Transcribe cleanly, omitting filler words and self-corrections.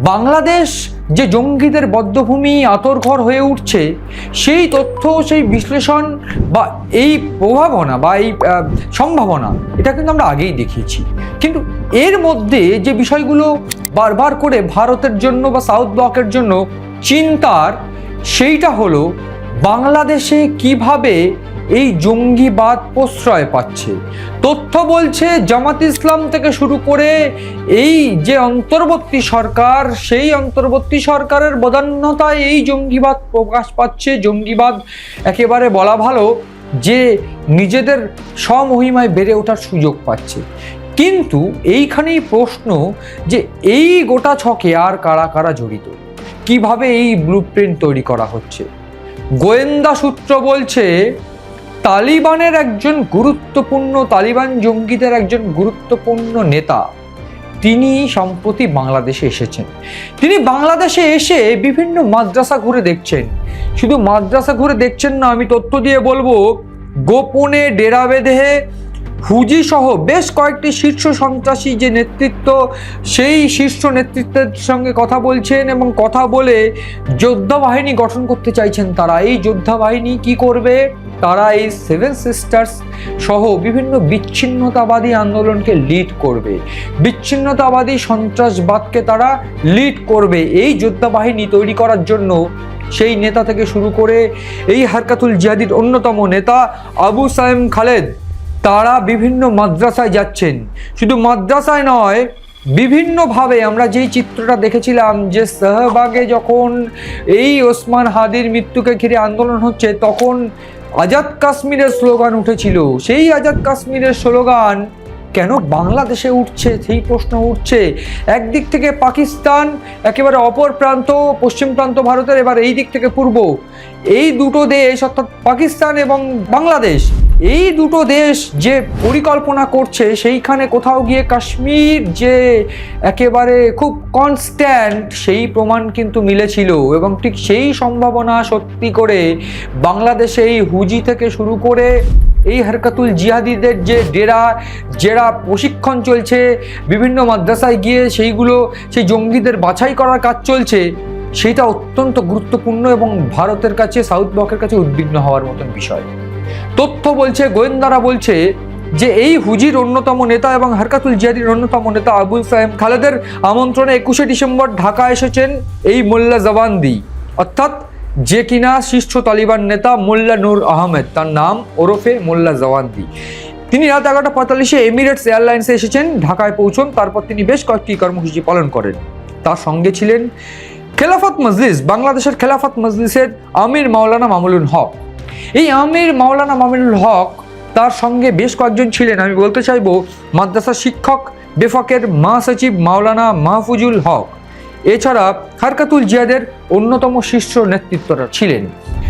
বাংলাদেশ যে জঙ্গিদের বদ্ধভূমি আঁতরঘর হয়ে উঠছে, সেই তথ্য, সেই বিশ্লেষণ বা এই প্রভাবনা বা এই সম্ভাবনা, এটা কিন্তু আমরা আগেই দেখিয়েছি। কিন্তু এর মধ্যে যে বিষয়গুলো বারবার করে ভারতের জন্য বা সাউথ ব্লকের জন্য চিন্তার, সেইটা হলো বাংলাদেশে কিভাবে এই জঙ্গিবাদ প্রশ্রয় পাচ্ছে। তথ্য বলছে জামাত ইসলাম থেকে শুরু করে এই যে অন্তর্বর্তী সরকার, সেই অন্তর্বর্তী সরকারের বদান্যতায় এই জঙ্গিবাদ প্রকাশ পাচ্ছে। জঙ্গিবাদ একেবারে বলা ভালো যে নিজেদের স্বমহিমায় বেড়ে ওঠার সুযোগ পাচ্ছে। কিন্তু এইখানেই প্রশ্ন যে এই গোটা ছকে আর কারা কারা জড়িত, কিভাবে এই ব্লুপ্রিন্ট তৈরি করা হচ্ছে। গোয়েন্দা সূত্র বলছে তালিবানের একজন গুরুত্বপূর্ণ, তালিবান জঙ্গিদের একজন গুরুত্বপূর্ণ নেতা, তিনি সম্প্রতি বাংলাদেশে এসেছেন। তিনি বাংলাদেশে এসে বিভিন্ন মাদ্রাসা ঘুরে দেখছেন। শুধু মাদ্রাসা ঘুরে দেখছেন না, আমি তথ্য দিয়ে বলবো, গোপনে ডেরা বেঁধে হুজি সহ বেশ কয়েকটি শীর্ষ সন্ত্রাসী যে নেতৃত্ব, সেই শীর্ষ নেতৃত্বের সঙ্গে কথা বলছেন এবং কথা বলে যোদ্ধা বাহিনী গঠন করতে চাইছেন তারা। এই যোদ্ধা বাহিনী কি করবে? তারা এই সেভেন সিস্টার্স সহ বিভিন্ন বিচ্ছিন্নতাবাদী আন্দোলনকে লিড করবে, বিচ্ছিন্নতাবাদী সন্ত্রাসবাদকে তারা লিড করবে। এই যোদ্ধা বাহিনী তৈরি করার জন্য সেই নেতা থেকে শুরু করে এই হারকাতুল জিহাদির অন্যতম নেতা আবু সায়েম খালেদ, তারা বিভিন্ন মাদ্রাসায় যাচ্ছেন। শুধু মাদ্রাসায় নয়, বিভিন্নভাবে আমরা যেই চিত্রটা দেখেছিলাম যে শাহবাগে যখন এই ওসমান হাদির মৃত্যুকে ঘিরে আন্দোলন হচ্ছে, তখন আজাদ কাশ্মীরের স্লোগান উঠেছিল। সেই আজাদ কাশ্মীরের স্লোগান কেন বাংলাদেশে উঠছে, সেই প্রশ্ন উঠছে। একদিক থেকে পাকিস্তান, একেবারে অপর প্রান্ত পশ্চিম প্রান্ত ভারতের, এবার এই দিক থেকে পূর্ব, এই দুটো দেশ অর্থাৎ পাকিস্তান এবং বাংলাদেশ, এই দুটো দেশ যে পরিকল্পনা করছে, সেইখানে কোথাও গিয়ে কাশ্মীর যে একেবারে খুব কনস্ট্যান্ট, সেই প্রমাণ কিন্তু মিলেছিল। এবং ঠিক সেই সম্ভাবনা সত্যি করে বাংলাদেশে এই হুজি থেকে শুরু করে এই হারকাতুল জিহাদিদের যে জেরা প্রশিক্ষণ চলছে, বিভিন্ন মাদ্রাসায় গিয়ে সেই জঙ্গিদের বাছাই করার কাজ চলছে, সেটা অত্যন্ত গুরুত্বপূর্ণ এবং ভারতের কাছে, সাউথ ব্লকের কাছে উদ্বিগ্ন হওয়ার মতন বিষয়। তথ্য বলছে, গোয়েন্দারা বলছে যে এই হুজির অন্যতম নেতা এবং হারকাতুল জিহাদির অন্যতম নেতা আবু সায়েম খালেদের আমন্ত্রণে 21শে ডিসেম্বর ঢাকা এসেছেন এই মোল্লা জওয়ান্দি, অর্থাৎ যে কিনা শীর্ষ তালিবান নেতা মোল্লা নূর আহমেদ, তার নাম, ওরফে মোল্লা জওয়ান্দি। তিনি রাত 11:45 এমিরেটস এয়ারলাইন্সে এসেছেন, ঢাকায় পৌঁছন। তারপর তিনি বেশ কয়েকটি কর্মসূচি পালন করেন। তার সঙ্গে ছিলেন খেলাফত মজলিস, বাংলাদেশের খেলাফত মজলিসের আমির মাওলানা মামুনুল হক। এই আমির মাওলানা মামুনুল হক, তার সঙ্গে বেশ কয়েকজন ছিলেন। আমি বলতে চাইবো মাদ্রাসা শিক্ষক বেফাকের মহাসচিব মাওলানা মাহফুজুল হক, এছাড়া হারকাতুল জিহাদের অন্যতম শীর্ষ নেতৃত্বরা ছিলেন।